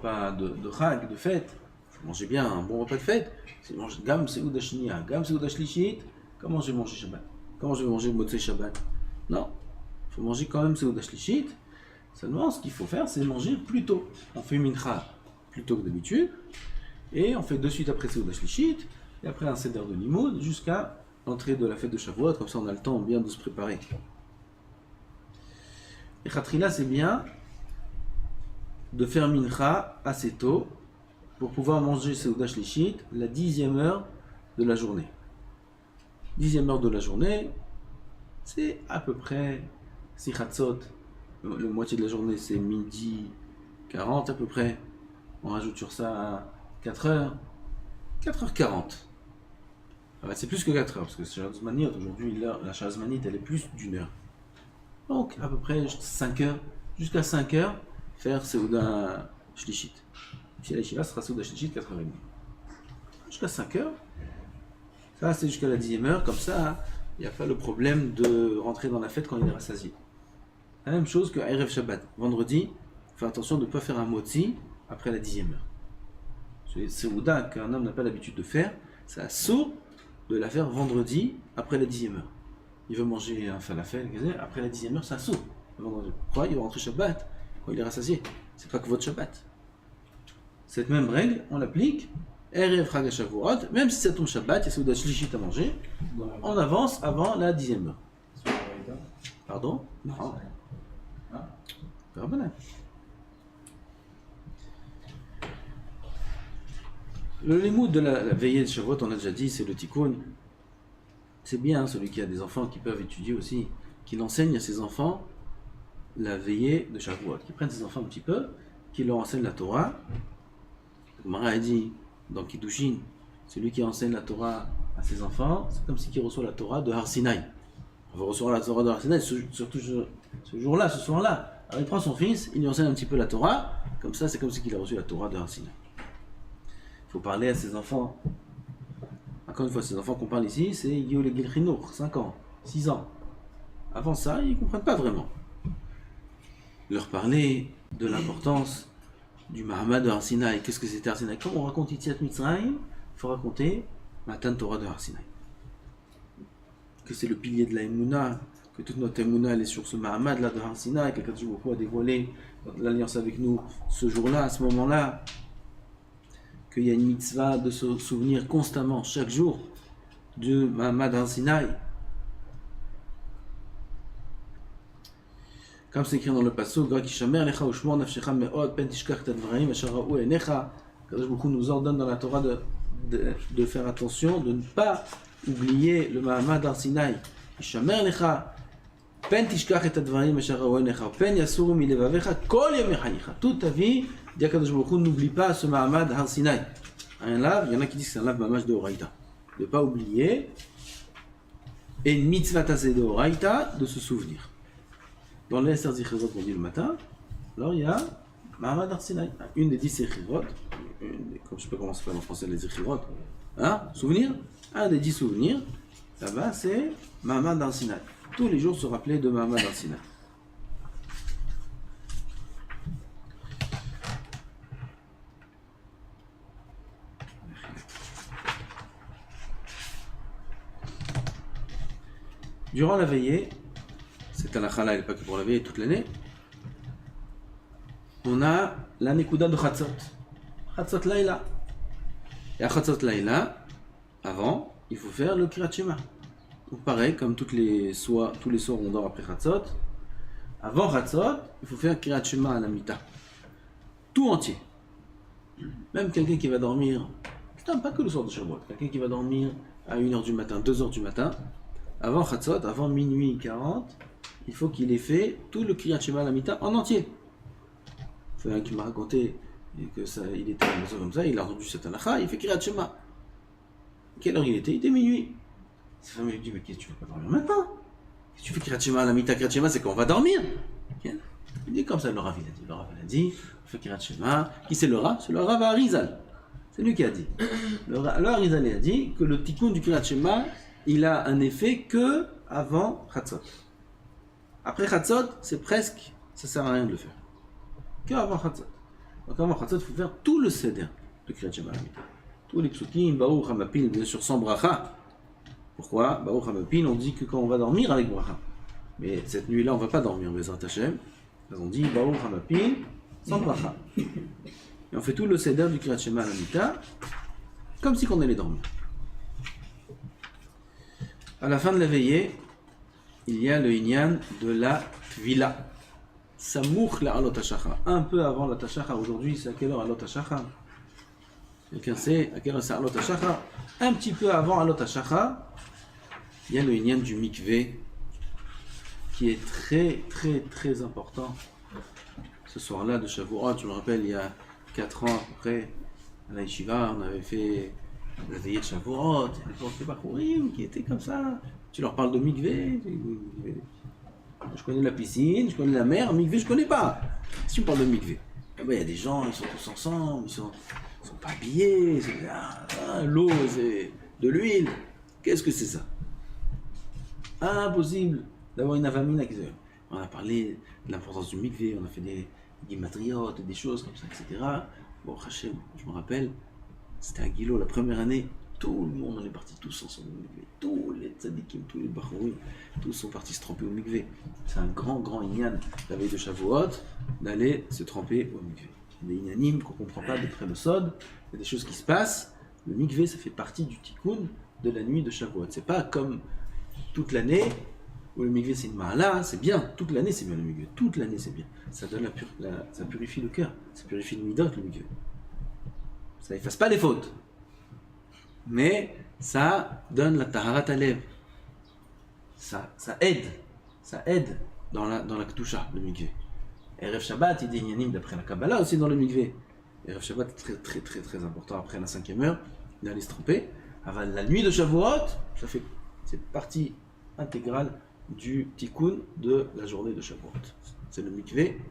repas de Chag, de fête, il faut manger bien un bon repas de fête. C'est manger Gam Seuda Shnia, Gam Seuda Shlishit. Comment je vais manger Shabbat? Comment je vais manger Motzei Shabbat? Non, il faut manger quand même Seuda Shlishit. Seulement, ce qu'il faut faire, c'est manger plus tôt. On fait Mincha plus tôt que d'habitude, et on fait de suite après Seuda Shlishit, et après un Seder de Limoud, jusqu'à l'entrée de la fête de Shavuot, comme ça on a le temps bien de se préparer. Et Khatrila, c'est bien de faire Mincha assez tôt, pour pouvoir manger Seuda Shlishit la 10e heure de la journée. 10e heure de la journée, c'est à peu près, si Chatzot, la moitié de la journée c'est midi 40 à peu près, on rajoute sur ça 4 heures, 4h40. C'est plus que 4 heures, parce que Shahazmanit, aujourd'hui la Shahazmanit elle est plus d'une heure. Donc à peu près 5 heures, jusqu'à 5 heures, faire Seuda Shlishit. Si la Yeshiva sera Seuda Shlishit 4h30. Jusqu'à 5 heures, ça c'est jusqu'à la 10e heure, comme ça il n'y a pas le problème de rentrer dans la fête quand il est rassasié. La même chose que Erev Shabbat. Vendredi, faire attention de ne pas faire un motzi après la 10e heure. C'est Seuda qu'un homme n'a pas l'habitude de faire, c'est assourd de la faire vendredi après la 10e heure. Il veut manger un falafel, après la 10e heure, c'est assourd. Pourquoi il va rentrer Shabbat quand il est rassasié? C'est pas que votre Shabbat. Cette même règle, on l'applique Erev Chag HaShavuot, même si ça tombe Shabbat, il y a Seuda Shlishit à manger, on avance avant la 10e heure. Pardon? Non. Le limoud de la veillée de Shavuot, on a déjà dit, c'est le tikkun. C'est bien, celui qui a des enfants qui peuvent étudier aussi, qu'il enseigne à ses enfants la veillée de Shavuot, qu'il prenne ses enfants un petit peu, qu'il leur enseigne la Torah. Mara a dit dans Kiddushin, celui qui enseigne la Torah à ses enfants, c'est comme si il reçoit la Torah de Har Sinaï. On va recevoir la Torah de Har Sinaï, surtout ce jour-là, ce soir-là. Alors il prend son fils, il lui enseigne un petit peu la Torah, comme ça c'est comme si il a reçu la Torah de Har Sinaï. Il faut parler à ses enfants. Encore une fois, ces enfants qu'on parle ici, c'est Yol Gil Chinour, 5 ans, 6 ans. Avant ça, ils ne comprennent pas vraiment. Leur parler de l'importance du Mahamad de Har Sinaï. Qu'est-ce que c'était Har Sinaï? Comme on raconte Yetziat Mitzrayim, il faut raconter Matan Torah de Har Sinaï. Que c'est le pilier de la Emouna, que toute notre Emouna elle est sur ce Mahamad là de Har Sinaï, que Kadosh Baruch Hu a dévoilé l'alliance avec nous ce jour-là, à ce moment-là. Qu'il y a une mitzvah de se souvenir constamment, chaque jour, de Mahamad Har Sinaï. Comme c'est écrit dans le passage, Kadosh Baruch Hu nous ordonne dans la Torah de faire attention, de ne pas oublier le Mahamad Har Sinaï. Toute ta vie, dit Kadosh Baruch Hu, n'oublie pas ce Mahamad Har Sinaï. Un lave, il y en a qui disent que c'est un lave Mamash de Horaïta. De ne pas oublier, et une mitzvah taseh de Horaïta, de se souvenir. Dans les Esther Zichirot qu'on dit le matin, alors il y a Mahamad Har Sinaï, une des 10 Zichirot, comme je ne sais pas comment ça s'appelle en français les Zichirot, hein, souvenir, un des 10 souvenirs, là-bas c'est Mahamad Har Sinaï. Tous les jours se rappeler de Mahamad Har Sinaï. Durant la veillée, cette halakha-là, elle n'est pas que pour la veillée toute l'année, on a la Nekuda de Chatzot. Chatzot Laïla. Et à Chatzot Laïla, avant, il faut faire le Kriyat Shema. Donc pareil, comme tous les soirs on dort après Chatzot, avant Chatzot, il faut faire Kriyat Shema à la Mita. Tout entier. Même quelqu'un qui va dormir, putain, pas que le soir de Shavuot, quelqu'un qui va dormir à 1h du matin, 2h du matin, avant Chatzot, avant minuit 40, il faut qu'il ait fait tout le Kriyat Shema à la Mita en entier. Il y en a un qui m'a raconté que il était à la maison comme ça, il a entendu cette halakha, il fait Kriyat Shema. Quelle heure il était? Il était minuit. Sa femme lui dit, mais qu'est-ce que tu veux pas dormir maintenant? Qu'est-ce que tu fais Kriyat Shema à la Mita? Kriyat Shema, c'est qu'on va dormir. Il dit comme ça, le Rav il a dit. Le Rav il a dit, on fait Kriyat Shema. Qui c'est le Rav? C'est le Rav Arizal. C'est lui qui a dit. Le Arizal a dit que le tikkun du Kriyat Shema, il a un effet que avant Chatzot. Après Chatzot, c'est presque, ça sert à rien de le faire. Que avant Chatzot. Donc avant Khatzot, il faut faire tout le seder de Kriyat Shema Lamita. Tous les psukim, Baruch Hamapil, bien sûr sans bracha. Pourquoi? Baruch Hamapil, on dit que quand on va dormir avec bracha. Mais cette nuit-là, on ne va pas dormir, Bezrat Hashem. On dit Baruch Hamapil, sans bracha. Et on fait tout le seder du Kriyat Shema Lamita, comme si on allait dormir. À la fin de la veillée, il y a le inyan de la tvila. Samouch la alot hashachar. Un peu avant la tashachar. Aujourd'hui, c'est à quelle heure alot hashachar? Quelqu'un sait à quelle heure c'est alot hashachar? Un petit peu avant alot hashachar, il y a le inyan du mikvé qui est très très très important. Ce soir-là de Shavuot, je me rappelle, il y a 4 ans à peu près, à la yeshiva, on avait fait la veillée de Shavuot, les Bachurim qui étaient comme ça. Tu leur parles de mikvé. Je connais la piscine, je connais la mer, mikvé je connais pas. Si tu me parles de mikvé, il y a des gens, ils sont tous ensemble, ils sont pas habillés, l'eau c'est de l'huile. Qu'est-ce que c'est ça? Impossible d'avoir une avamina. On a parlé de l'importance du mikvé, on a fait des matriotes, des choses comme ça, etc. Bon, Hachem, je me rappelle, c'était à Gilo la première année. Tout le monde, on est partis tous ensemble au mikvé. Tous les tzadikim, tous les bachourim, tous sont partis se tremper au mikvé. C'est un grand inyan, la veille de Shavuot, d'aller se tremper au mikvé. Des inyanim qu'on ne comprend pas d'après le Sod, il y a des choses qui se passent. Le mikvé, ça fait partie du tikkun de la nuit de Shavuot. C'est pas comme toute l'année, où le mikvé c'est une ma'ala, c'est bien. Toute l'année c'est bien le mikvé. Toute l'année c'est bien. Ça donne ça purifie le cœur, ça purifie le midot, le mikvé. Ça efface pas les fautes. Mais ça donne la taharat alev. Ça aide dans la ktusha, le mikvé. Erev Shabbat, il dit Yanim d'après la Kabbalah aussi dans le mikvé. Erev Shabbat est très très très très important après la 5e heure d'aller se tromper. Avant la nuit de Shavuot, c'est partie intégrale du tikkun de la journée de Shavuot. C'est le mikvé,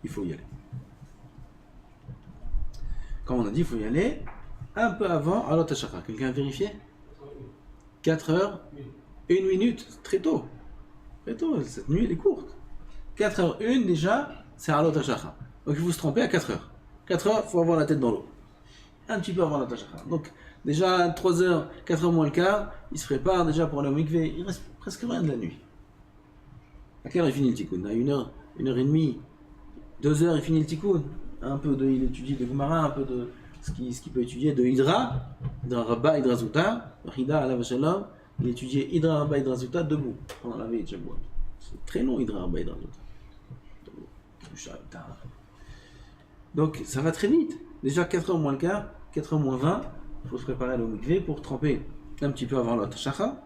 il faut y aller. Comme on a dit, il faut y aller un peu avant Alot HaShachar. Quelqu'un a vérifié? 4 heures, 1 minute, très tôt. Très tôt, cette nuit elle est courte. 4 heures 1 déjà, c'est Alot HaShachar. Donc il faut se tromper à 4 heures. 4 heures, il faut avoir la tête dans l'eau. Un petit peu avant Alot HaShachar. Donc déjà 3 heures, 4 heures moins le quart, il se prépare déjà pour aller au mikvé. Il reste presque rien de la nuit. À quelle heure il finit le tikkun? À 1 heure, 1 heure et demie, 2 heures il finit le tikkun. Un peu il étudie de Gemara, un peu de ce qu'il peut étudier de Hydra Rabba, Hydra Zouta, Hida Alav Shalom, il étudiait Hydra Rabba, Hydra Zouta debout pendant la veille de Shavuot. C'est très long Hydra Rabba, Hydra Zouta. Donc ça va très vite. Déjà 4h moins le quart, 4h moins 20, il faut se préparer à l'eau mikvé pour tremper un petit peu avant l'autre shacha.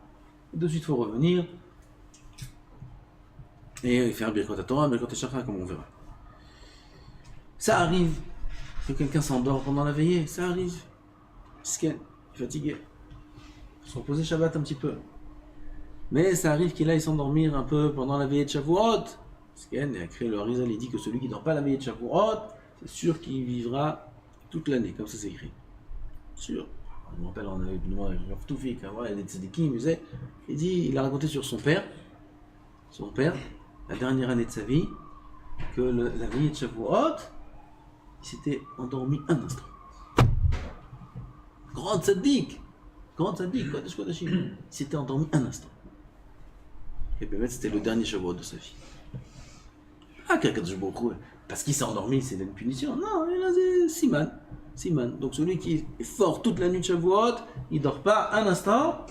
De suite il faut revenir et faire Birkot Torah, Birkot Shacha comme on verra. Ça arrive que quelqu'un s'endort pendant la veillée, ça arrive. Sken, fatigué. Il faut se reposer Shabbat un petit peu. Mais ça arrive qu'il aille s'endormir un peu pendant la veillée de Shavuot. Sken, et a créé le Harizal, il dit que celui qui ne dort pas la veillée de Shavuot, c'est sûr qu'il vivra toute l'année, comme ça c'est écrit. Sûr. Je me rappelle, on avait Rav Toufik, il y a des tzadikim, il a raconté sur son père, la dernière année de sa vie, que la veillée de Shavuot, il s'était endormi un instant. Grand tzaddik, Kodesh Kodashim, il s'était endormi un instant. Et bien c'était le dernier Shavuot de sa vie. Ah, parce qu'il s'est endormi, c'est une punition. Non, il a Siman. Donc celui qui est fort toute la nuit de Shavuot, il ne dort pas un instant.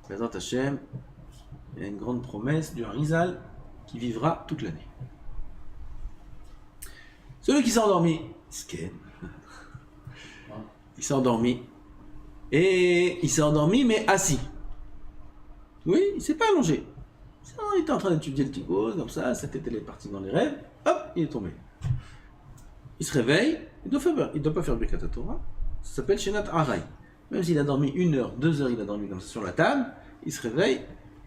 Bezrat Hashem, il y a une grande promesse du Harizal qui vivra toute l'année. Celui qui s'est endormi, il s'est endormi. Et il s'est endormi, mais assis. Oui, il ne s'est pas allongé. Il était en train d'étudier le tikkun, comme ça, sa tête elle est partie dans les rêves, hop, il est tombé. Il se réveille, il ne doit pas faire Birkat Torah, ça s'appelle Shenat Aray. Même s'il a dormi 1 heure, 2 heures, il a dormi comme ça sur la table, il se réveille,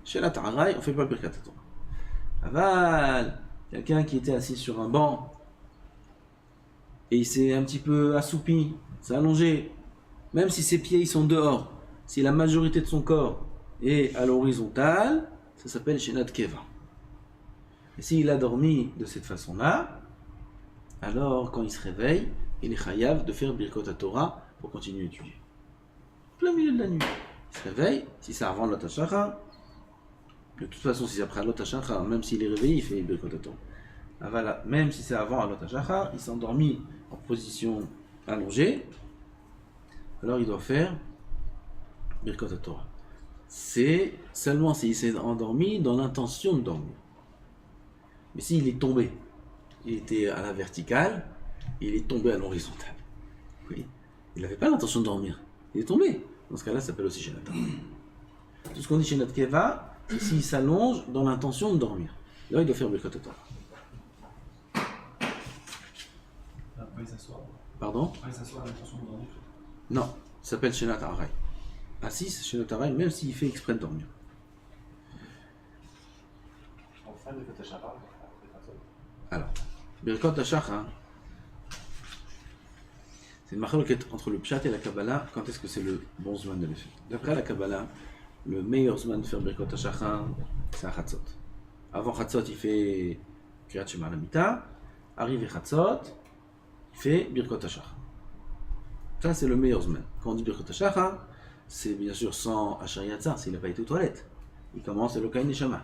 Shenat Aray, on ne fait pas Birkat Torah. Aval, quelqu'un qui était assis sur un banc, et il s'est un petit peu assoupi, s'est allongé, même si ses pieds ils sont dehors, si la majorité de son corps est à l'horizontale, ça s'appelle Shenat Keva. Et s'il a dormi de cette façon-là, alors quand il se réveille, il est chayav de faire Birkot Torah pour continuer à étudier. Plein milieu de la nuit. Il se réveille, si c'est avant l'Ot HaShachar, de toute façon, si c'est après l'Ot HaShachar, même s'il est réveillé, il fait Birkot Torah. Voilà, même si c'est avant l'Ot HaShachar, il s'est endormi en position allongée, alors il doit faire Birkot Torah. C'est seulement s'il s'est endormi dans l'intention de dormir. Mais s'il est tombé, il était à la verticale, il est tombé à l'horizontale. Oui. Il n'avait pas l'intention de dormir, il est tombé. Dans ce cas-là, ça s'appelle aussi Shenat. Tout ce qu'on dit chez notre Keva, c'est s'il s'allonge dans l'intention de dormir. Là, il doit faire Birkot Torah. Après, il s'assoit. Pardon? Après, il s'assoit à l'intention de dormir. Non, ça s'appelle Shenat Aray. Assis, Shenat Aray, même s'il fait exprès de dormir. En fin de Birkot Shachar, Alors, Birkot HaShachar, c'est une marloquette entre le Pshat et la Kabbalah. Quand est-ce que c'est le bon zman de le faire? D'après la Kabbalah, le meilleur zman de faire Birkot HaShachar, c'est à Chatzot. Avant Chatzot, il fait Kriyat Shema Lamita. Arrivé Chatzot, il fait Birkot HaShachar. Ça, c'est le meilleur zman. Quand on dit Birkot HaShachar, c'est bien sûr sans Asher Yatzar, s'il n'a pas été aux toilettes. Il commence Elokai Neshama.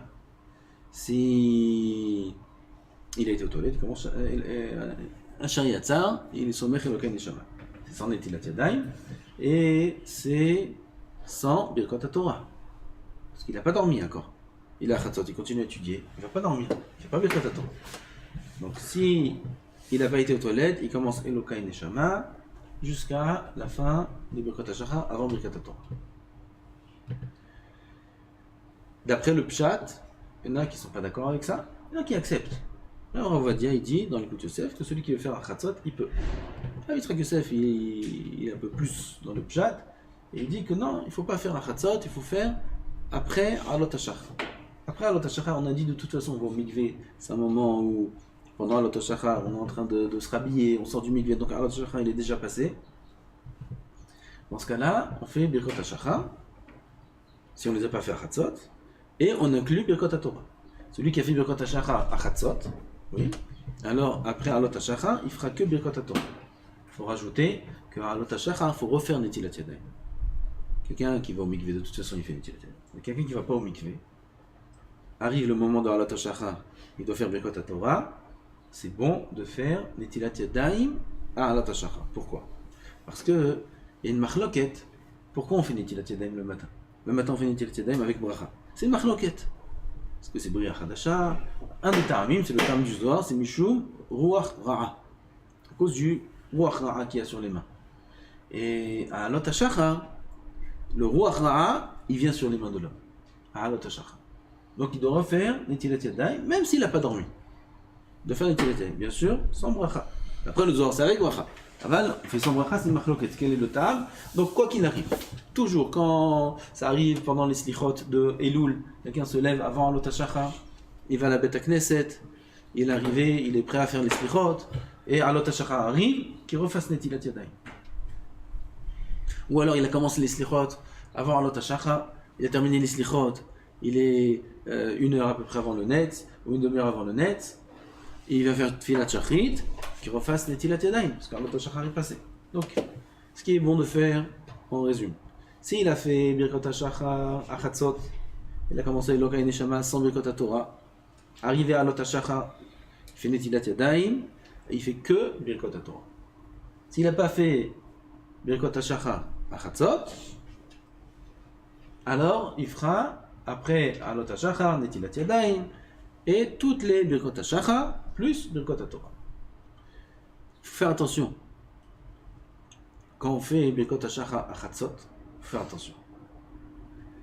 Si il a été aux toilettes, il commence Asher Yatzar, il est sommet Elokai Neshama. C'est sans Netilat Yadayim, et c'est sans Birkot Torah. Parce qu'il n'a pas dormi encore. Il a Chatzot, il continue à étudier, il ne va pas dormir, il ne fait pas Birkot Torah. Donc si il n'a pas été aux toilettes, il commence Elokai Neshama jusqu'à la fin de Birkot HaShachar, avant Birkot Torah. D'après le Pshat, il y en a qui ne sont pas d'accord avec ça, il y en a qui acceptent. Alors Ovadia, il dit dans l'Écoute Yosef que celui qui veut faire un Chatzot, il peut. Ah, Yitzhak Yosef, il est un peu plus dans le Pshat, et il dit que non, il ne faut pas faire un Chatzot, il faut faire après Alot HaShachar. Après Alot HaShachar, on a dit de toute façon, on va au mikvé, c'est un moment où, pendant Alot HaShachar, on est en train de se rhabiller, on sort du mikvé, donc Alot HaShachar, il est déjà passé. Dans ce cas-là, on fait Birkot HaShachar, si on ne les a pas fait à Chatzot, et on inclut Birkot Torah. Celui qui a fait Birkot HaShachar à Chatzot, oui, alors après Alot HaShachar, il fera que Birkot Torah. Il faut rajouter qu'à Alot HaShachar, il faut refaire Netilat Yadayim. Quelqu'un qui va au mikvé, de toute façon, il fait Netilat Yadayim. Mais quelqu'un qui ne va pas au mikvé, arrive le moment de Alot HaShachar, il doit faire Birkot Torah, c'est bon de faire Netilat Yadayim à Alot HaShachar. Pourquoi? Parce qu'il y a une marloquette. Pourquoi on fait Netilat Yadayim le matin? Le matin, on fait Netilat Yadayim avec bracha. C'est une marloquette. Parce que c'est Bria Chadasha. Un des ta'amim, c'est le terme du Zohar, c'est Mishum Ruach Ra'a. À cause du Ruach Ra'a qu'il y a sur les mains. Et à Alot HaShachar, le Ruach Ra'a, il vient sur les mains de l'homme. À Alot HaShachar. Donc il doit refaire Netilat Yadayim, même s'il n'a pas dormi. De faire Netilat Yadayim, bien sûr, sans bracha. Après le Zohar, c'est avec bracha. Aval, on fait sans bracha, c'est une marloquette. Quel est le ta'am? Donc quoi qu'il arrive, toujours quand ça arrive pendant les slichot de Elul, quelqu'un se lève avant Alot HaShachar, il va à la Beth HaKnesset, il est arrivé, il est prêt à faire les slichot, et Alot HaShachar arrive, qu'il refasse Netilat Yadayim. Ou alors il a commencé les slichot avant Alot HaShachar, il a terminé les slichot, il est 1 heure à peu près avant le net, ou une demi-heure avant le net, et il va faire Tfilat Shachrit, qu'il refasse Netilat Yadayim, parce qu'Alot HaShachar est passé. Donc, ce qui est bon de faire, on résume. S'il a fait Birkot HaShachar à Chatzot, il a commencé Elokai Neshama sans Birkot Torah, arrivé à Alot HaShachar, il fait Netilat Yadayim, et il fait que Birkot Torah. S'il n'a pas fait Birkot HaShachar à Chatzot, alors il fera, après Alot HaShachar, Netilat Yadayim, et toutes les Birkot HaShachar, plus Birkot Torah. Il faut faire attention. Quand on fait Birkot HaShachar à Chatzot, il faut faire attention.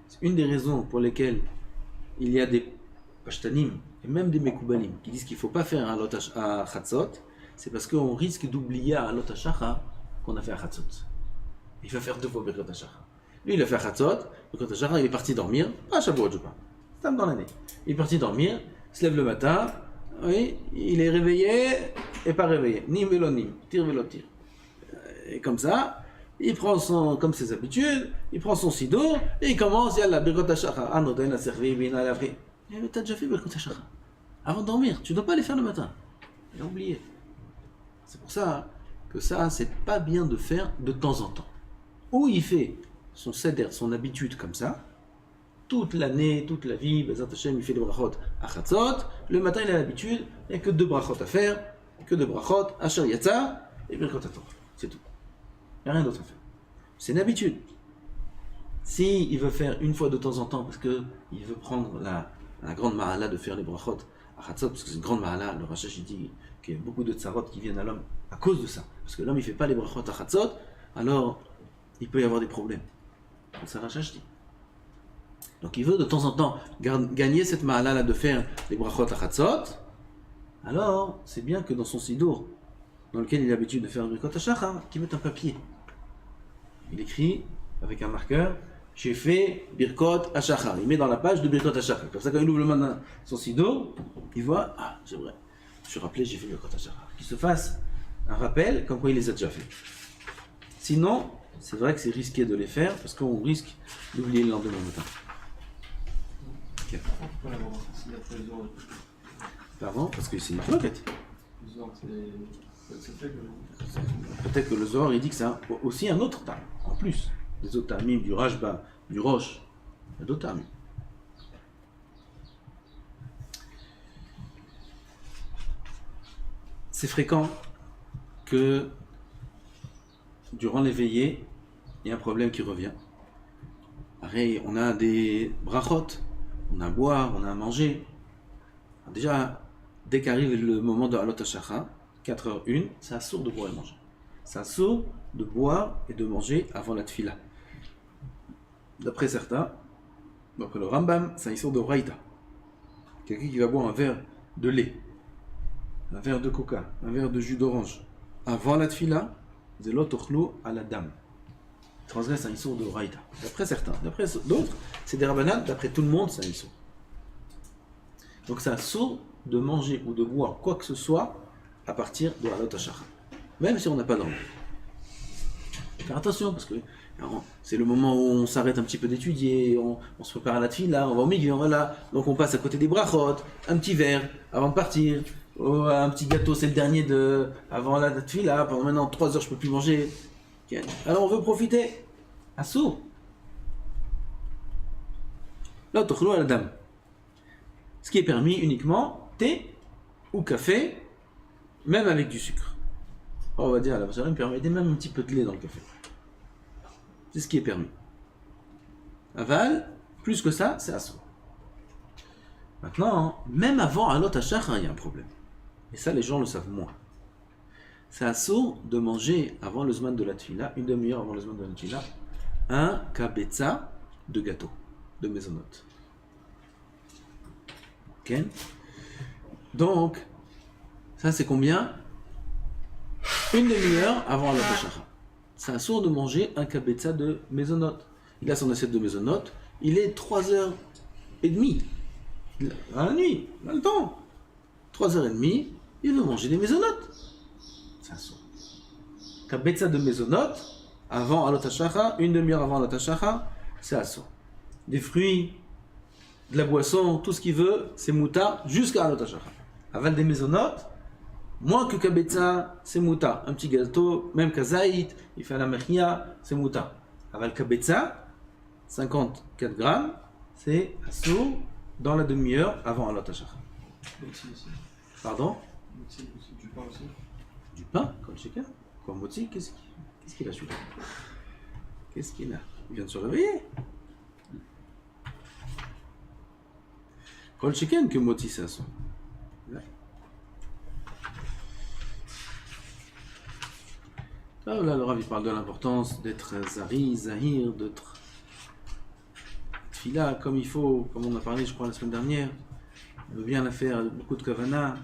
C'est une des raisons pour lesquelles il y a des Pashtanim, et même des Mekoubalim, qui disent qu'il ne faut pas faire Alot à Chatzot, c'est parce qu'on risque d'oublier à Alot HaShachar qu'on a fait à Chatzot. Il va faire 2 fois Birkot HaShachar. Lui, il a fait à Chatzot, Birkot HaShachar, il est parti dormir, pas à Shavuot, je parle, c'est dans l'année. Il est parti dormir, il se lève le matin, oui, il est réveillé et pas réveillé. Nim velo nim, tir velo tir. Et comme ça, il prend comme ses habitudes, il prend son sidour et il commence, yalla, Birkot HaShachar. Ah non, t'as une servi, bina la fri. Mais t'as déjà fait Birkot HaShachar. Avant de dormir, tu ne dois pas les faire le matin. Il a oublié. C'est pour ça que ça, c'est pas bien de faire de temps en temps. Ou il fait son seder, son habitude comme ça, toute l'année, toute la vie, Bezat Hashem, il fait des brachot à Chatzot, le matin il a l'habitude, il n'y a que 2 brachot à faire, que 2 brachot, Asher Yatza, et Birkot HaTorah, c'est tout. Il n'y a rien d'autre à faire. C'est une habitude. Si il veut faire une fois de temps en temps, parce qu'il veut prendre la grande mahala de faire les brachot à Chatzot, parce que c'est une grande mahala, le Rashash il dit qu'il y a beaucoup de tsarot qui viennent à l'homme à cause de ça. Parce que l'homme il ne fait pas les brachot à Chatzot, alors il peut y avoir des problèmes. C'est Rashash dit. Donc il veut de temps en temps gagner cette mahala là de faire les brachot à Chatzot, alors c'est bien que dans son sidour, dans lequel il a l'habitude de faire le Birkot HaShachar, qu'il mette un papier. Il écrit avec un marqueur, j'ai fait Birkot HaShachar. Il met dans la page de Birkot HaShachar. Comme ça, quand il ouvre le matin son sidour, il voit, ah, c'est vrai, je suis rappelé, j'ai fait Birkot HaShachar. Qu'il se fasse un rappel, comme quoi il les a déjà fait. Sinon, c'est vrai que c'est risqué de les faire, parce qu'on risque d'oublier le lendemain matin. Okay. Pourquoi la maman s'il a fait le jour? Pardon, parce que c'est une cloquette. Le jour, c'est fait que... Peut-être que le Zohar il dit que c'est aussi un autre tam, en plus des autres tamim, du Rashba, du Rosh, il y a d'autres tamim. C'est fréquent que durant les veillées, il y a un problème qui revient. Pareil, on a des brachot, on a à boire, on a à manger. Alors déjà, dès qu'arrive le moment de Halot HaShachar, 4h01, c'est assourd de boire et manger. C'est assourd de boire et de manger avant la tfila. D'après certains, d'après le Rambam, c'est un assourd de Raïta. Quelqu'un qui va boire un verre de lait, un verre de coca, un verre de jus d'orange, avant la tfila, c'est l'otochlo à la dame. Transgresse un assourd de Raïta. D'après certains. D'après d'autres, c'est des rabbanan, d'après tout le monde, c'est un assourd. Donc c'est assourd de manger ou de boire quoi que ce soit à partir de Halot HaShachar. Même si on n'a pas dormi. Faire attention, parce que c'est le moment où on s'arrête un petit peu d'étudier, on se prépare à la tfila, on va au milieu, voilà. Donc on passe à côté des brachot, un petit verre avant de partir, un petit gâteau, c'est le dernier avant la tfila, pendant maintenant 3 heures je peux plus manger. Alors on veut profiter. Assourd. Là, tochlo à la dame. Ce qui est permis uniquement, thé ou café, même avec du sucre. On va dire à la personne, permettez même un petit peu de lait dans le café. C'est ce qui est permis. Aval, plus que ça, c'est assourd. Maintenant, même avant Halot HaShachar, il y a un problème. Et ça, les gens le savent moins. C'est assourd de manger avant le zman de la tfila, une demi-heure avant le zman de la tfila, un kabetza de gâteau, de maisonnote. Ok? Donc, ça c'est combien? Une demi-heure avant la Teshachar. C'est assourd de manger un kabetza de maisonnote. Il a son assiette de maisonnote, il est 3h30. À la nuit, il a le temps. 3h30, il veut manger des maisonnotes. C'est assourd. Kabetza de maisonnote, avant Halot HaShachar, une demi-heure avant Halot HaShachar, c'est assourd. Des fruits, de la boisson, tout ce qu'il veut, c'est mouta jusqu'à Halot HaShachar. Aval des maisonnotes, moins que kabetza, c'est mouta. Un petit gâteau, même kazaït, il fait la mechia, c'est mouta. Aval kabetza, 54 grammes, c'est assourd dans la demi-heure avant Halot HaShachar. Pardon? Du pain aussi. Du pain, comme chacun. Quoi, moti, qu'est-ce qu'il a celui-là? Qu'est-ce qu'il a? Il vient de se réveiller. Kol chicken que moti c'est assourd. Là, le Rav il parle de l'importance d'être zahir, d'être tfila comme il faut, comme on a parlé, je crois, la semaine dernière. On veut bien la faire, beaucoup de kavana.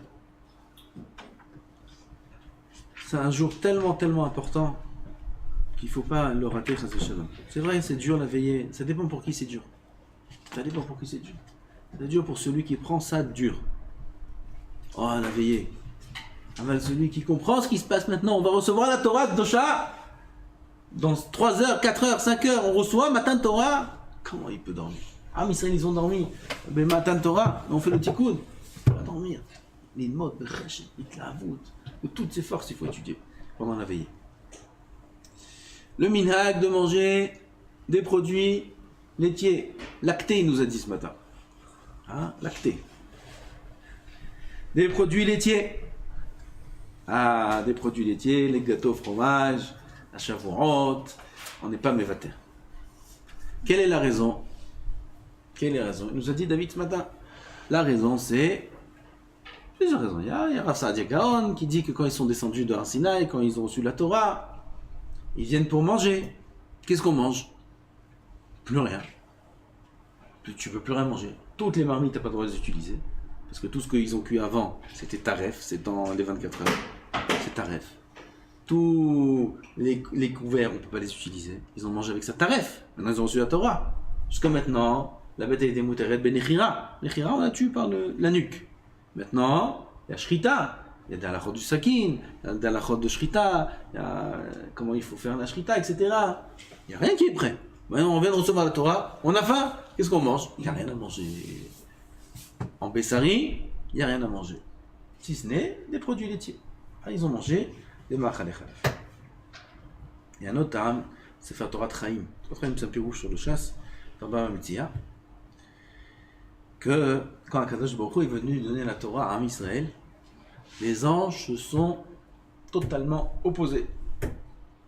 C'est un jour tellement important qu'il ne faut pas le rater, ça c'est shalom. C'est vrai, c'est dur la veillée. Ça dépend pour qui c'est dur. Ça dépend pour qui c'est dur. C'est dur pour celui qui prend ça dur. Oh, la veillée. Aval celui qui comprend ce qui se passe maintenant. On va recevoir la Torah de Dosha. Dans 3 heures, 4 heures, 5 heures, on reçoit matin Torah. Comment il peut dormir? Ah, mais ça, ils ont dormi. Mais matin Torah, on fait le tikkun. On va dormir. L'ilmod, becheshet, itlaavout. De toutes ses forces, il faut étudier pendant la veillée. Le minhag de manger des produits laitiers, lactés, il nous a dit ce matin. Hein, lactés. Des produits laitiers. Ah, des produits laitiers, les gâteaux au fromage, la chavourotte, on n'est pas mévater. Quelle est la raison? Quelle est la raison? Il nous a dit David ce matin. La raison c'est plusieurs raisons. Il y a Rav Saadia Gaon qui dit que quand ils sont descendus de Har Sinaï, quand ils ont reçu la Torah, ils viennent pour manger. Qu'est-ce qu'on mange? Plus rien. Tu peux plus rien manger. Toutes les marmites, tu n'as pas le droit de les utiliser. Parce que tout ce qu'ils ont cuit avant, c'était taref, c'est dans les 24 heures. C'est taref. Tous les couverts, on ne peut pas les utiliser. Ils ont mangé avec ça taref. Maintenant, ils ont reçu la Torah. Jusqu'à maintenant, la bête a été mouteret ben nechira. Nechira, on la tue par la nuque. Maintenant, il y a shrita. Il y a d'alachot du sakin, il y a d'alachot de shrita, il y a comment il faut faire la shrita, etc. Il n'y a rien qui est prêt. Maintenant, on vient de recevoir la Torah, on a faim, qu'est-ce qu'on mange? Il n'y a rien à manger. En Bessari, il n'y a rien à manger. Si ce n'est des produits laitiers. Ah, ils ont mangé des ma'achalei chalaf. Il y a un autre âme, c'est faire Torah Chaim. Torah Chaim, c'est un peu rouge sur le chasse, Rabba Mitzia, que quand Akadosh Baruch Hu est venu donner la Torah à Am Israël, les anges se sont totalement opposés.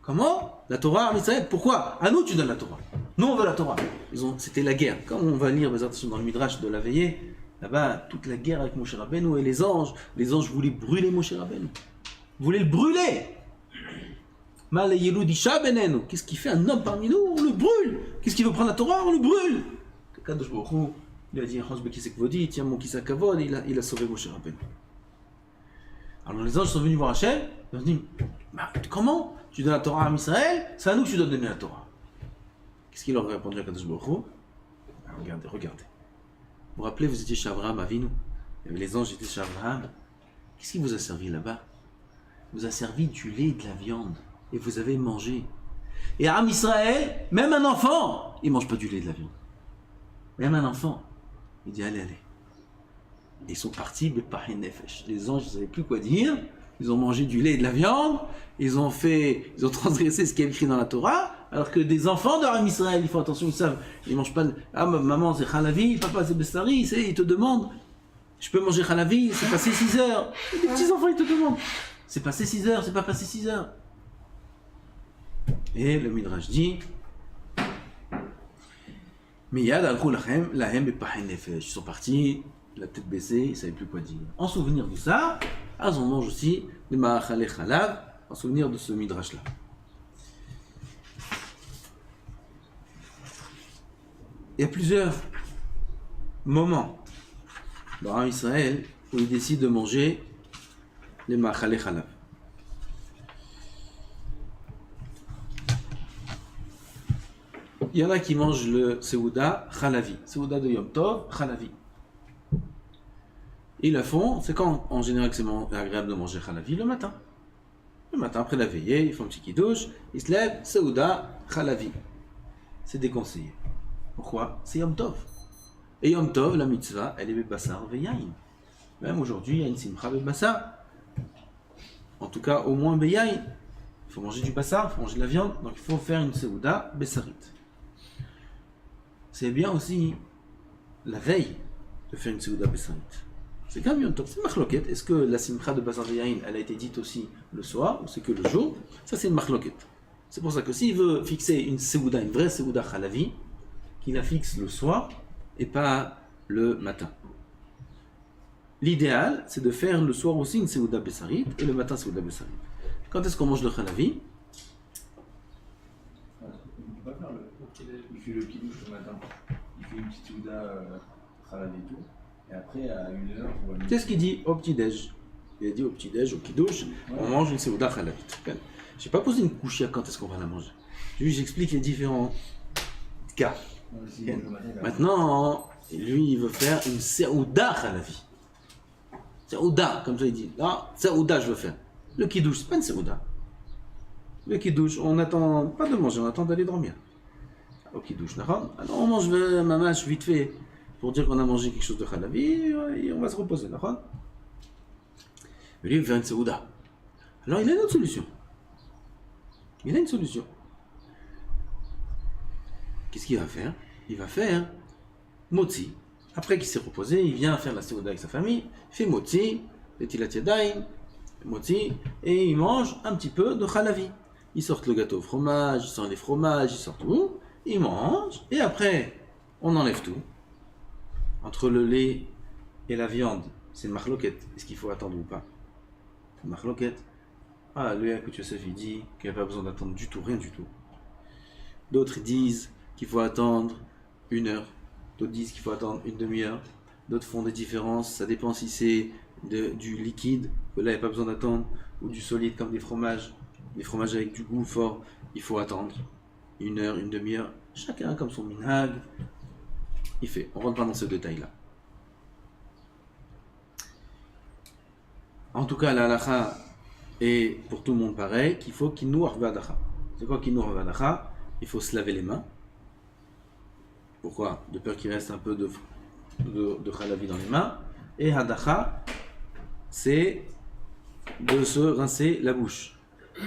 Comment? La Torah à Am Israël, pourquoi? À nous tu donnes la Torah. Nous on veut la Torah. C'était la guerre. Quand on va lire dans le Midrash de la veillée, là-bas, toute la guerre avec Moshe Rabbeinu et les anges voulaient brûler Moshe Rabbeinu. Voulaient le brûler. Qu'est-ce qu'il fait un homme parmi nous? On le brûle. Qu'est-ce qu'il veut prendre la Torah? On le brûle. Kadosh Baruch Hu, il a dit, tiens mon kisek kavod, il a sauvé Moshe Rabbeinu. Alors les anges sont venus voir Hachem, ils ont dit, comment tu donnes la Torah à Israël? C'est à nous que tu dois donner la Torah. Qu'est-ce qu'il leur a répondu à Kadosh Baruch Hu? Regardez. Vous vous rappelez, vous étiez chez Abraham Avinu, il y avait les anges étaient chez Abraham. Qu'est-ce qui vous a servi là-bas? Il vous a servi du lait et de la viande, et vous avez mangé. Et à Am Israël, même un enfant, il ne mange pas du lait et de la viande. Même un enfant, il dit allez. Et ils sont partis, les anges ne savaient plus quoi dire, ils ont mangé du lait et de la viande, ils ont transgressé ce qui est écrit dans la Torah, alors que des enfants de Am Israël, il faut attention, ils savent, ils ne mangent pas, maman c'est chalavi, papa c'est bestari, ils te demandent, je peux manger chalavi, c'est passé 6 heures, et les petits enfants ils te demandent, c'est passé 6 heures, c'est pas passé 6 heures. Et le Midrash dit, Miyad alchou lahem bepahen nefesh, ils sont partis, la tête baissée, ils ne savaient plus quoi dire. En souvenir de ça, on mange aussi des ma'achalei chalav, en souvenir de ce midrash-là. Il y a plusieurs moments dans Israël où ils décident de manger les ma'achalei chalav. Il y en a qui mangent le Seuda Chalavi, Seuda de Yom Tov, Chalavi. Ils le font, c'est quand en général que c'est agréable de manger Chalavi? Le matin. Le matin, après la veillée, ils font un petit kidouche, ils se lèvent, Seuda Chalavi. C'est déconseillé. Pourquoi? C'est Yom Tov. Et Yom Tov, la mitzvah, elle est Bebassar Veyayin. Même aujourd'hui, il y a une simcha Bebassar. En tout cas, au moins Beyayin. Il faut manger du bassar, il faut manger de la viande, donc il faut faire une Seuda Bessarit. C'est bien aussi la veille de faire une Seuda Bessarit. C'est quand même Yom Tov, c'est machloket. Est-ce que la simcha de Basar Veyayin, elle a été dite aussi le soir, ou c'est que le jour? Ça c'est une machloket. C'est pour ça que s'il veut fixer une Seuda, une vraie Seuda Chalavi, qu'il la fixe le soir et pas le matin. L'idéal, c'est de faire le soir aussi une Seuda Bessarit et le matin Seuda Bessarit. Quand est-ce qu'on mange le Chalavi? On ne peut pas faire il fait le kidouche le matin, il fait une petite souda chalavi et tout, et après à 1h, on va... Qu'est-ce qu'il dit au petit-déj? Il a dit au petit-déj, au kidouche, on mange une Seuda Chalavi. Je n'ai pas posé une couchia quand est-ce qu'on va la manger. J'explique les différents cas. Maintenant, lui, il veut faire une Seuda Chalavi. Seuda, comme ça il dit. Là, Seuda, je veux faire. Le kidouche, c'est pas une Seuda. Le kidouche, on n'attend pas de manger, on attend d'aller dormir. Au kidouche, alors on mange mamash vite fait pour dire qu'on a mangé quelque chose de chalavi et on va se reposer, d'accord? Lui, il veut faire une Seuda. Alors il a une autre solution. Il a une solution. Qu'est-ce qu'il va faire? Il va faire motzi. Après qu'il s'est reposé, il vient faire la seuda avec sa famille, il fait motzi, petilat yadayim, motzi, et il mange un petit peu de chalavi. Ils sortent le gâteau au fromage, ils sortent les fromages, ils sortent tout, ils mangent, et après, on enlève tout. Entre le lait et la viande, c'est une marloquette. Est-ce qu'il faut attendre ou pas? Une marloquette. Ah, le Yaakov Yosef, il dit qu'il n'y a pas besoin d'attendre du tout, rien du tout. D'autres disent qu'il faut attendre 1 heure. D'autres disent qu'il faut attendre une demi-heure. D'autres font des différences. Ça dépend si c'est du liquide, que là, il n'y a pas besoin d'attendre, ou du solide comme des fromages. Des fromages avec du goût fort, il faut attendre 1 heure, une demi-heure. Chacun comme son minhag. Il fait. On ne rentre pas dans ce détail-là. En tout cas, la halakha est pour tout le monde pareil, qu'il faut kinouar vadacha. C'est quoi kinouar vadacha? Il faut se laver les mains. Pourquoi? De peur qu'il reste un peu de chalavi dans les mains. Et hadacha, c'est de se rincer la bouche.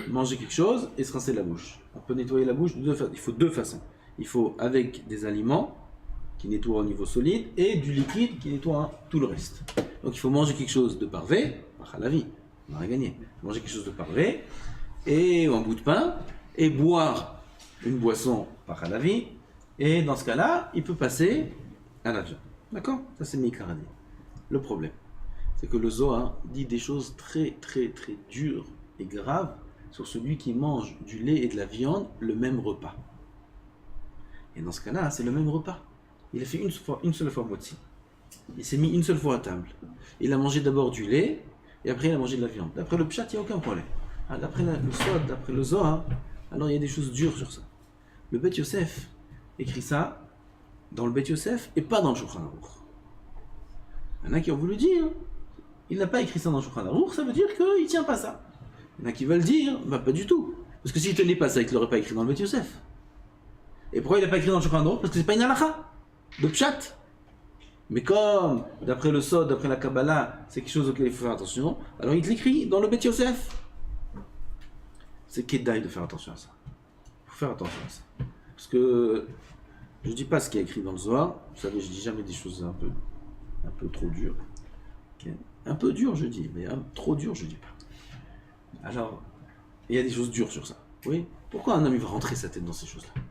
Manger quelque chose et se rincer la bouche. On peut nettoyer la bouche de deux façons. Il faut 2 façons. Il faut avec des aliments qui nettoient au niveau solide et du liquide qui nettoie tout le reste. Donc il faut manger quelque chose de parvé, la vie, on a rien gagné. Manger quelque chose de parvé et ou un bout de pain et boire une boisson par la vie. Et dans ce cas-là, il peut passer à la viande. D'accord? Ça c'est Mikaradi. Le problème, c'est que le Zohar dit des choses très très très dures et graves sur celui qui mange du lait et de la viande le même repas. Et dans ce cas-là, c'est le même repas. Il a fait une seule fois motzi. Il s'est mis une seule fois à table. Il a mangé d'abord du lait et après il a mangé de la viande. D'après le pshat, il n'y a aucun problème. D'après le Sod, d'après le Zohar, alors il y a des choses dures sur ça. Le Bet Yosef écrit ça dans le Bet Yosef et pas dans le Shulchan Aruch. Il y en a qui ont voulu dire, il n'a pas écrit ça dans le Shulchan Aruch, ça veut dire qu'il ne tient pas ça. Il y en a qui veulent dire, bah pas du tout. Parce que s'il ne tenait pas ça, il ne l'aurait pas écrit dans le Bet Yosef. Et pourquoi il n'a pas écrit dans le Shulchan Aruch? Parce que c'est pas une halakha de pshat. Mais comme, d'après le Sod, d'après la Kabbalah, c'est quelque chose auquel il faut faire attention, alors il te l'écrit dans le Bet Yosef. C'est Kedai de faire attention à ça. Il faut faire attention à ça. Parce que je ne dis pas ce qu'il y a écrit dans le Zohar. Vous savez, je ne dis jamais des choses un peu trop dures. Okay. Un peu dur, je dis, mais trop dur, je ne dis pas. Alors, il y a des choses dures sur ça. Oui. Pourquoi un homme va rentrer sa tête dans ces choses-là?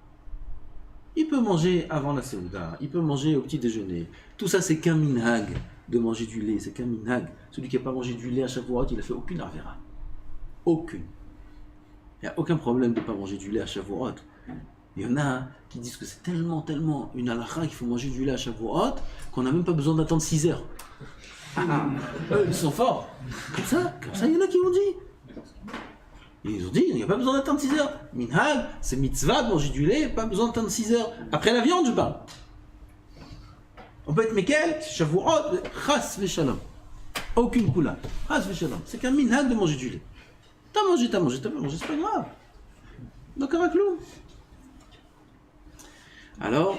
Il peut manger avant la Seuda, il peut manger au petit déjeuner. Tout ça, c'est qu'un minhag de manger du lait, c'est qu'un minhag. Celui qui n'a pas mangé du lait à Shavuot, il n'a fait aucune avera. Aucune. Il n'y a aucun problème de ne pas manger du lait à Shavuot. Il y en a qui disent que c'est tellement une halakha qu'il faut manger du lait à Shavuot qu'on n'a même pas besoin d'attendre 6 heures. Eux, ils sont forts. Comme ça, il y en a qui l'ont dit. Ils ont dit, il n'y a pas besoin d'attendre 6 heures. Minhag, c'est mitzvah de manger du lait, pas besoin d'attendre 6 heures. Après la viande, je parle. On peut être Mekel, Shavuot, chas v'shalom. Aucune coula. Chas v'shalom. C'est qu'un minhag de manger du lait. T'as mangé, t'as pas mangé, c'est pas grave. Donc, Karaklou. Alors,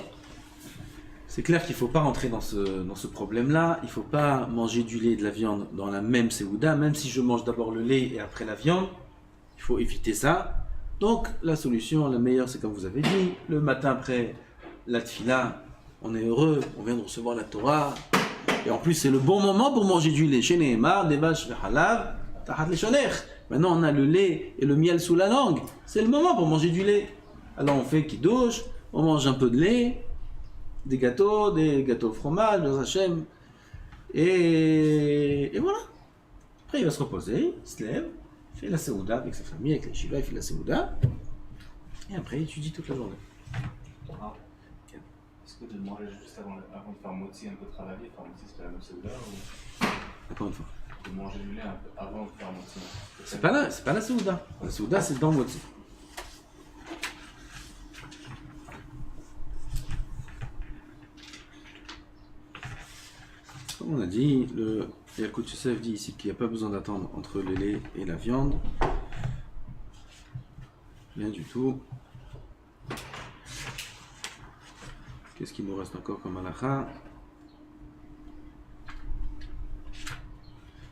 c'est clair qu'il ne faut pas rentrer dans ce problème-là. Il ne faut pas manger du lait et de la viande dans la même Seuda, même si je mange d'abord le lait et après la viande. Il faut éviter ça. Donc, la solution, la meilleure, c'est comme vous avez dit, le matin après la tfila, on est heureux, on vient de recevoir la Torah. Et en plus, c'est le bon moment pour manger du lait. Chez Nehemar, des vaches, halav, tahat leshonech. Maintenant, on a le lait et le miel sous la langue. C'est le moment pour manger du lait. Alors, on fait kiddush, on mange un peu de lait, des gâteaux au fromage, des Hachem. Et voilà. Après, il va se reposer, il se lève. Il fait la Seuda avec sa famille, avec la Shiva, il fait la Seuda. Et après, il étudie toute la journée. Ah. Est-ce que de manger juste avant de faire motzi un peu de travail, faire motzi c'est la même Seuda ou... Encore une fois. De manger du lait un peu avant de faire motzi. C'est pas la Seuda. La Seuda, c'est dans le motzi. Comme on a dit, le Yaakov Yosef dit ici qu'il n'y a pas besoin d'attendre entre le lait et la viande. Rien du tout. Qu'est-ce qu'il nous reste encore comme halakha?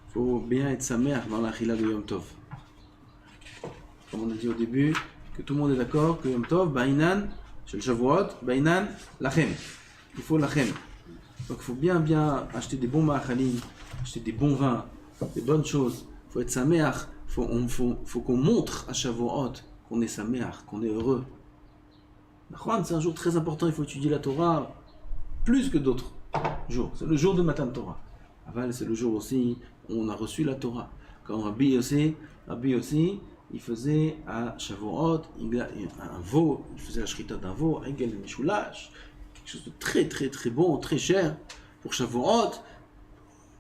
Il faut bien être samer dans l'achila de Yom Tov. comme on a dit au début, que tout le monde est d'accord que Yom Tov, Bainan, chez le Shavuot, Bainan, Lachem. Il faut Lachem. Donc il faut bien acheter des bons ma'achalim, acheter des bons vins, des bonnes choses. Il faut être sameach. Faut qu'on montre à Shavuot qu'on est sameach, qu'on est heureux. C'est un jour très important, il faut étudier la Torah plus que d'autres jours. C'est le jour de Matan Torah. Aval, c'est le jour aussi où on a reçu la Torah. Quand Rabbi Yossi, il faisait à Shavuot un veau, il faisait la shrita d'un veau, Egel Mishulash, quelque chose de très très très bon, très cher pour Shavuot.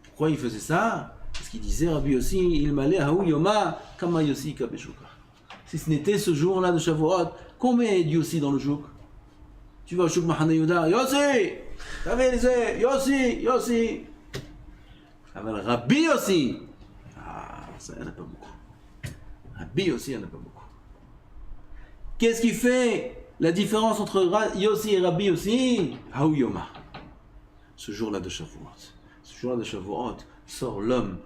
Pourquoi il faisait ça? Parce qu'il disait Rabbi Yossi, il m'allait à Yoma Kama Yossi Kabeshuka. Si ce n'était ce jour-là de Shavuot, combien il y a Yossi dans le jouk? Tu vas au jouk Mahana Yehuda, Yossi! T'avais les Yossi! Avec Rabbi Yossi! Ça, il n'y en a pas beaucoup. Rabbi Yossi, il n'y en a pas beaucoup. Qu'est-ce qui fait la différence entre Yossi et Rabbi Yossi? Haou Yoma. Ce jour-là de Shavuot. Ce jour-là de Shavuot sort l'homme,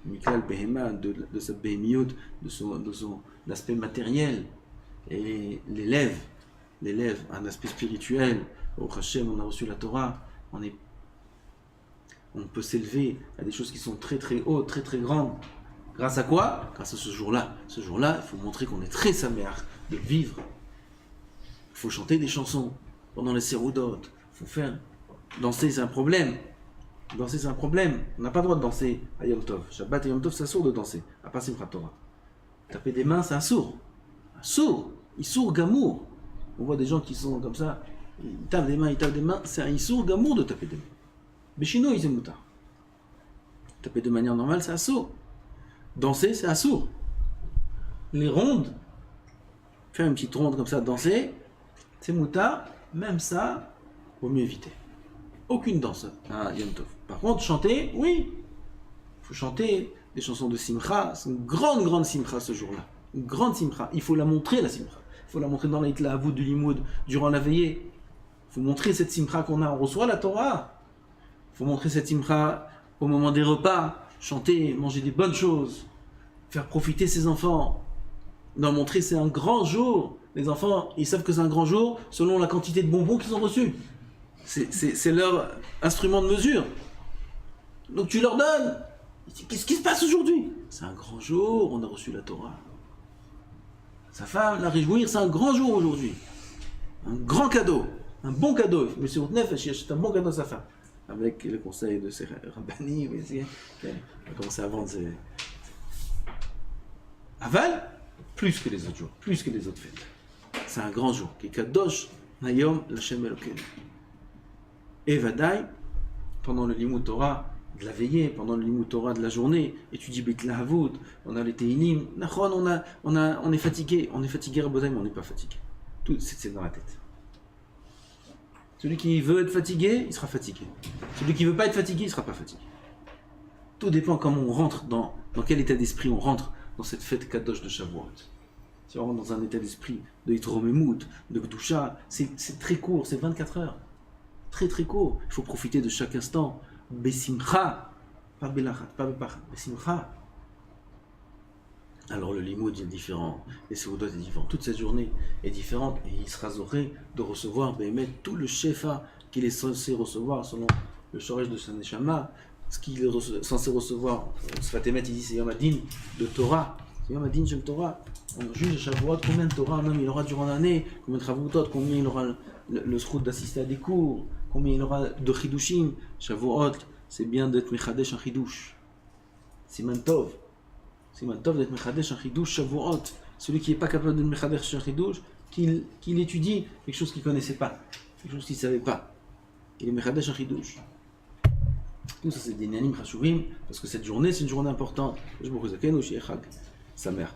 Mikal Behema, de sa Behemiut, de son aspect matériel, et l'élève un aspect spirituel. Au Hashem, on a reçu la Torah, on peut s'élever à des choses qui sont très très hautes, très très grandes. Grâce à quoi? Grâce à ce jour-là. Ce jour-là, il faut montrer qu'on est très saméach de vivre. Il faut chanter des chansons pendant les Seroudot. Il faut faire danser, c'est un problème. Danser, c'est un problème. On n'a pas le droit de danser à Yom Tov. Shabbat et Yom Tov, c'est un sourd de danser. À part Simchat Torah. Taper des mains, c'est un sourd. Un sourd. Il sourd gamour. On voit des gens qui sont comme ça. Ils tapent des mains. C'est un sourd gamour de taper des mains. Béchino, ils aiment moutards. Taper de manière normale, c'est un sourd. Danser, c'est un sourd. Les rondes, faire une petite ronde comme ça, danser, c'est moutard. Même ça, vaut mieux éviter. Aucune danse à Yom Tov. Par contre, chanter, oui. Il faut chanter des chansons de Simcha. C'est une grande Simcha ce jour-là. Une grande Simcha. Il faut la montrer, la Simcha. Il faut la montrer dans l'Itlahavut du Limoud, durant la veillée. Il faut montrer cette Simcha qu'on a. On reçoit la Torah. Il faut montrer cette Simcha au moment des repas. Chanter, manger des bonnes choses. Faire profiter ses enfants. Leur montrer c'est un grand jour. Les enfants, ils savent que c'est un grand jour selon la quantité de bonbons qu'ils ont reçus. C'est leur instrument de mesure. Donc tu leur donnes. Qu'est-ce qui se passe aujourd'hui? C'est un grand jour, on a reçu la Torah. Sa femme la réjouir, c'est un grand jour aujourd'hui. Un grand cadeau, un bon cadeau. Monsieur Outnef achète un bon cadeau à sa femme. Avec le conseil de ses rabbani, il va commencer à vendre ses... Aval, plus que les autres jours, plus que les autres fêtes. C'est un grand jour. Qui est Kadosh, Nayom, Lachem Eloken. Et Vadaï, pendant le Limoud Torah de la veillée, pendant le Limoud Torah de la journée, étudie Beit Lahavut, on a les Teilim, on est fatigué, Rabotai, mais on n'est pas fatigué. Tout, c'est dans la tête. Celui qui veut être fatigué, il sera fatigué. Celui qui ne veut pas être fatigué, il ne sera pas fatigué. Tout dépend comment on rentre, dans quel état d'esprit on rentre dans cette fête Kadosh de Shavuot. Si on rentre dans un état d'esprit de Hitromemut, de Gdusha, c'est très court, c'est 24 heures. Très très court. Il faut profiter de chaque instant. Besimcha, pas belachat, pas bepachat, besimcha. Alors le limoud est différent, les seudot est différent, toute cette journée est différente et il sera zoré de recevoir tout le shefa qu'il est censé recevoir selon le shoresh de sa neshama, ce qu'il est censé recevoir. Sfatemet il dit c'est Yom Adin de Torah, c'est Yom Adin Shel Torah. On juge à Shavuot combien de Torah un homme il aura durant l'année, combien de Chavutot, combien il aura le zchut d'assister à des cours, combien il aura de chidushim. Shavuot, c'est bien d'être mechadesh un chidush. Siman Tov. Siman Tov d'être mechadesh un chidush Shavuot. Celui qui n'est pas capable de mechadesh un chidush, qu'il étudie quelque chose qu'il ne connaissait pas, quelque chose qu'il ne savait pas. Il est mechadesh un chidush. Tout ça c'est des nanim chashuvim, parce que cette journée c'est une journée importante. Je vous sa mère.